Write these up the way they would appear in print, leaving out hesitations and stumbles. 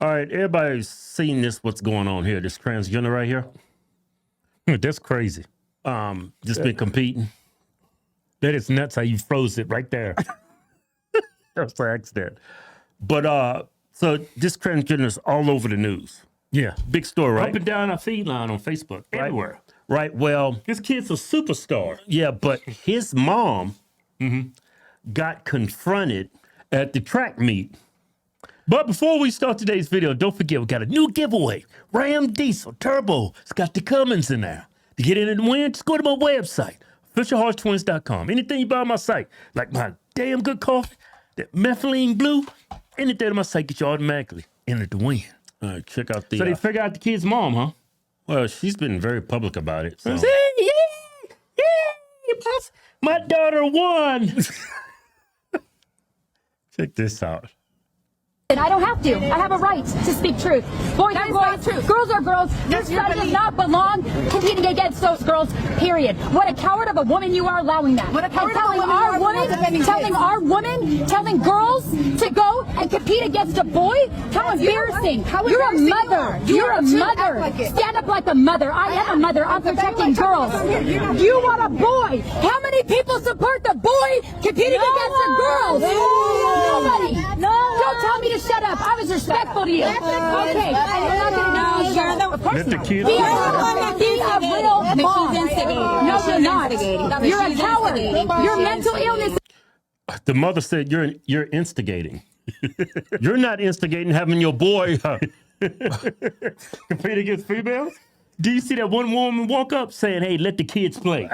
All right, everybody's seen this, what's going on here, this transgender right here. That's crazy. Just been competing. That is nuts how you froze it right there. That's an accident. But so this transgender is all over the news. Yeah. Big story, right? Up and down our feed line on Facebook. Right. Everywhere. Right. Well, this kid's a superstar. Yeah, but his mom got confronted at the track meet. But before we start today's video, don't forget we got a new giveaway. Ram Diesel Turbo. It's got the Cummins in there. To get in and win, just go to my website, officialhorsetwins.com. Anything you buy on my site, like my damn good coffee, that methylene blue, anything on my site get you automatically entered to win. All right, check out the... So they figured out the kid's mom, huh? Well, she's been very public about it. So. My daughter won. Check this out. And I don't have to. I have a right to speak truth. Boys are boys, girls are girls. Your son does not belong competing against those girls, period. What a coward of a woman you are allowing that. What a coward telling our woman, telling girls to go and compete against a boy? How embarrassing. You're a mother. You're a mother. Stand up like a mother. I am a mother. I'm protecting girls. You want a boy. How many people support the boy competing against the girls? Nobody. Don't tell me to shut up. I was respectful to you. Okay. Let the kid Be a real mom. No, you're not. You're a coward. Your mental illness. The mother said you're instigating. You're not instigating having your boy compete against females. Do you see that one woman walk up saying, "Hey, let the kids play"?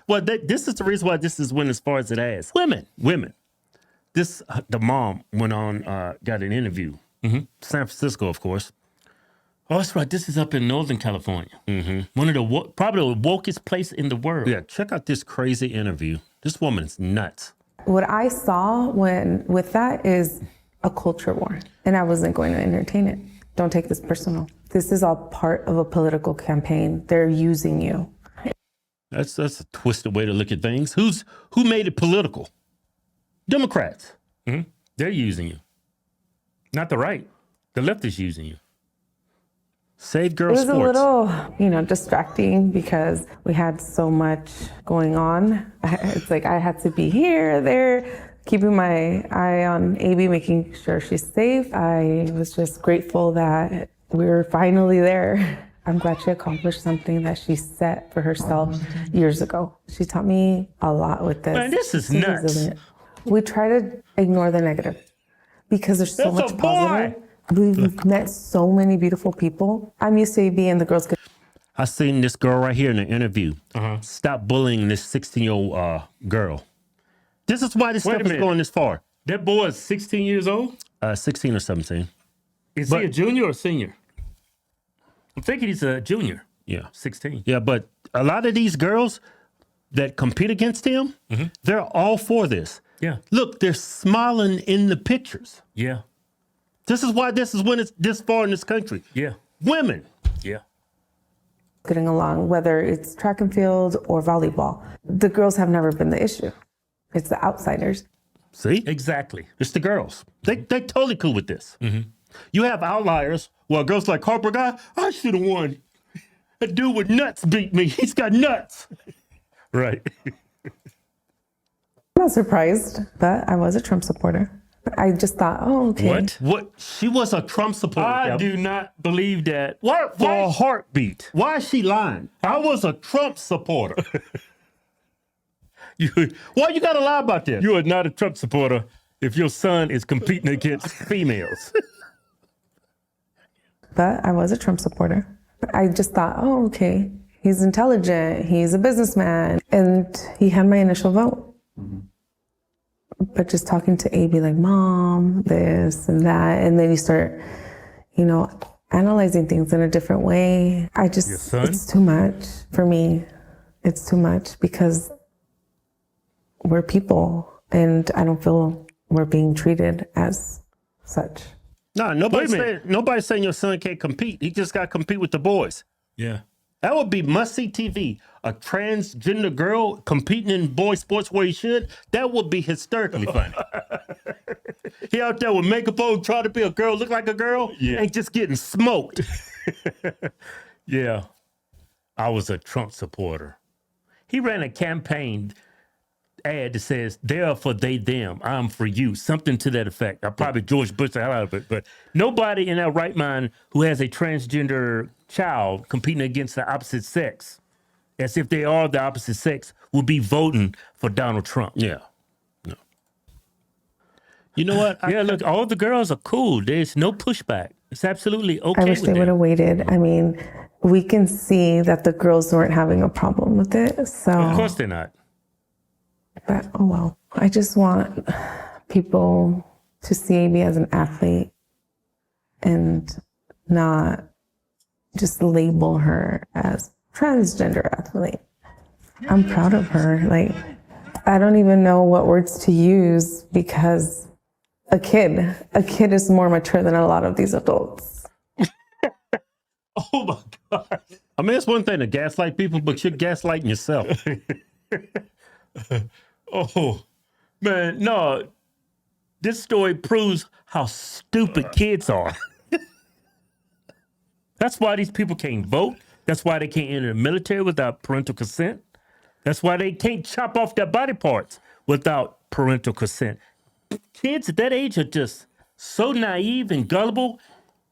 Well, this is the reason why this is went as far as it has. Women. This the mom went on, got an interview. San Francisco, of course. Oh, that's right. This is up in Northern California. One of the probably the wokest place in the world. Yeah, check out this crazy interview. This woman is nuts. What I saw with that is a culture war, and I wasn't going to entertain it. Don't take this personal. This is all part of a political campaign. They're using you. That's a twisted way to look at things. Who made it political? Democrats. They're using you. Not the right. The left is using you. Save girls sports. It was a little, distracting because we had so much going on. It's like I had to be here, there, keeping my eye on AB, making sure she's safe. I was just grateful that we were finally there. I'm glad she accomplished something that she set for herself years ago. She taught me a lot with this. Man, this is nuts. Resilient. We try to ignore the negative because there's so much positive. We've met so many beautiful people. I'm used to AB and the girls. I seen this girl right here in the interview. Stop bullying this 16-year-old girl. This is why this stuff is going this far. That boy is 16 years old? 16 or 17. Is he a junior or a senior? I'm thinking he's a junior. Yeah. 16. Yeah, but a lot of these girls that compete against him, they're all for this. Yeah. Look, they're smiling in the pictures. Yeah. This is why this is when it's this far in this country. Yeah. Women. Yeah. Getting along, whether it's track and field or volleyball. The girls have never been the issue. It's the outsiders. See? Exactly. It's the girls. They totally cool with this. You have outliers. Well, girls like Harper guy, I should have won. A dude with nuts beat me. He's got nuts. Right. I'm not surprised, but I was a Trump supporter. I just thought, oh, okay. What? She was a Trump supporter. I do not believe that. What? For a heartbeat. Why is she lying? I was a Trump supporter. Why you gotta lie about this? You are not a Trump supporter if your son is competing against females. But I was a Trump supporter. I just thought, oh, okay. He's intelligent. He's a businessman. And he had my initial vote. But just talking to AB like, Mom, this and that. And then you start, analyzing things in a different way. It's too much for me. It's too much because we're people and I don't feel we're being treated as such. No, nobody's saying your son can't compete. He just got to compete with the boys. Yeah. That would be must-see TV. A transgender girl competing in boy sports where he should. That would be hysterically funny. He out there with makeup on, trying to be a girl, look like a girl, and just getting smoked. Yeah. I was a Trump supporter. He ran a campaign ad that says, "They're for they, them. I'm for you." Something to that effect. I probably George Bush the hell out of it, but nobody in their right mind who has a transgender child competing against the opposite sex, as if they are the opposite sex, will be voting for Donald Trump. Yeah. No. You know what? Yeah, look, all the girls are cool. There's no pushback. It's absolutely okay. I wish they would have waited. I mean, we can see that the girls weren't having a problem with it. So Of course they're not. But oh well. I just want people to see me as an athlete and not just label her as transgender athlete. I'm proud of her. Like, I don't even know what words to use because a kid is more mature than a lot of these adults. Oh my God. I mean, it's one thing to gaslight people, but you're gaslighting yourself. Oh, man, no. This story proves how stupid kids are. That's why these people can't vote. That's why they can't enter the military without parental consent. That's why they can't chop off their body parts without parental consent. Kids at that age are just so naive and gullible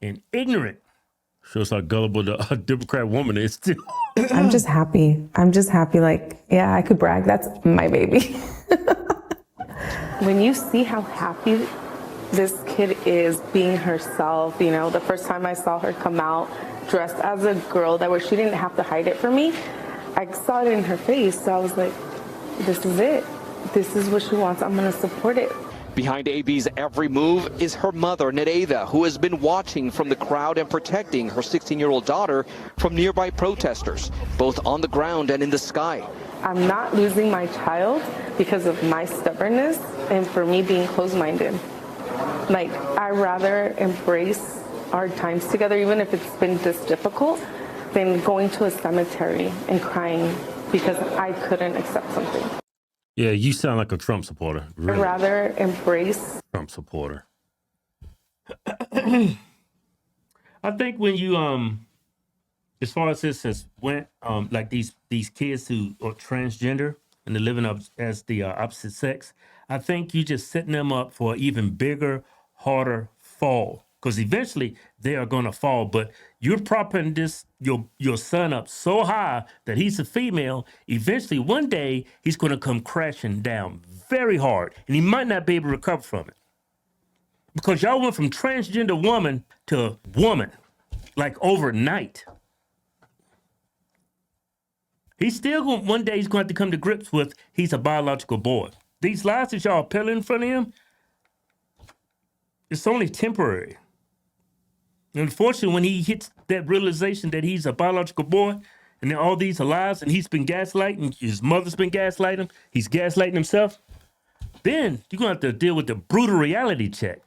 and ignorant. Shows how gullible the Democrat woman is, too. I'm just happy. Like, yeah, I could brag. That's my baby. When you see how happy this kid is being herself, you know, the first time I saw her come out dressed as a girl where she didn't have to hide it from me, I saw it in her face. So I was like, this is it. This is what she wants. I'm going to support it. Behind AB's every move is her mother, Nereida, who has been watching from the crowd and protecting her 16-year-old daughter from nearby protesters, both on the ground and in the sky. I'm not losing my child because of my stubbornness and for me being closed-minded. Like, I'd rather embrace our times together, even if it's been this difficult, than going to a cemetery and crying because I couldn't accept something. Yeah, you sound like a Trump supporter. Really. I'd rather embrace. Trump supporter. I think when you as far as this has went, like these kids who are transgender and they're living up as the opposite sex, I think you just setting them up for an even bigger, harder fall. Because eventually they are going to fall. But you're propping your son up so high that he's a female. Eventually, one day, he's going to come crashing down very hard. And he might not be able to recover from it. Because y'all went from transgender woman to woman, like overnight. He's still going, one day he's going to have to come to grips with he's a biological boy. These lies that y'all peddling in front of him, it's only temporary. Unfortunately, when he hits that realization that he's a biological boy and then all these are lies and he's been gaslighting, his mother's been gaslighting him, he's gaslighting himself, then you're going to have to deal with the brutal reality check.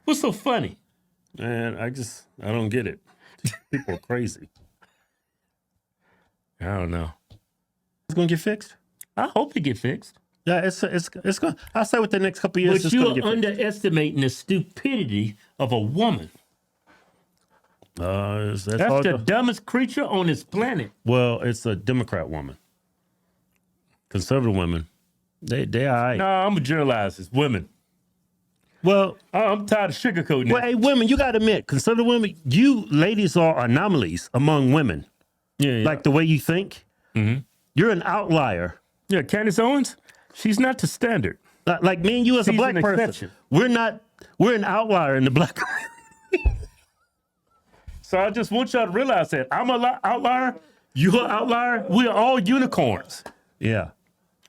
What's so funny? Man, I don't get it. People are crazy. I don't know. It's going to get fixed? I hope it get fixed. Yeah, it's going. I say with the next couple of years, But it's going to you're get fixed. underestimating the stupidity of a woman. That's That's hard the to- dumbest creature on this planet. Well, it's a Democrat woman. Conservative women, they all right. No, I'm gonna generalize. It's women. Well, I'm tired of sugarcoating well, it. hey, women, you got to admit, conservative women, you ladies are anomalies among women. Yeah. Like the way you think. Mm-hmm. You're an outlier. Yeah, Candace Owens, she's not the standard. Like me and you as a She's black an person, exception. we're an outlier in the black. So I just want y'all to realize that I'm an outlier, you're an outlier, we're all unicorns Yeah.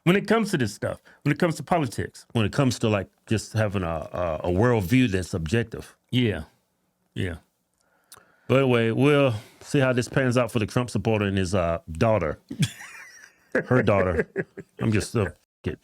when it comes to this stuff, when it comes to politics. When it comes to like just having a worldview that's objective. Yeah. Yeah. But anyway, we'll see how this pans out for the Trump supporter and his daughter. Her daughter. I'm just it.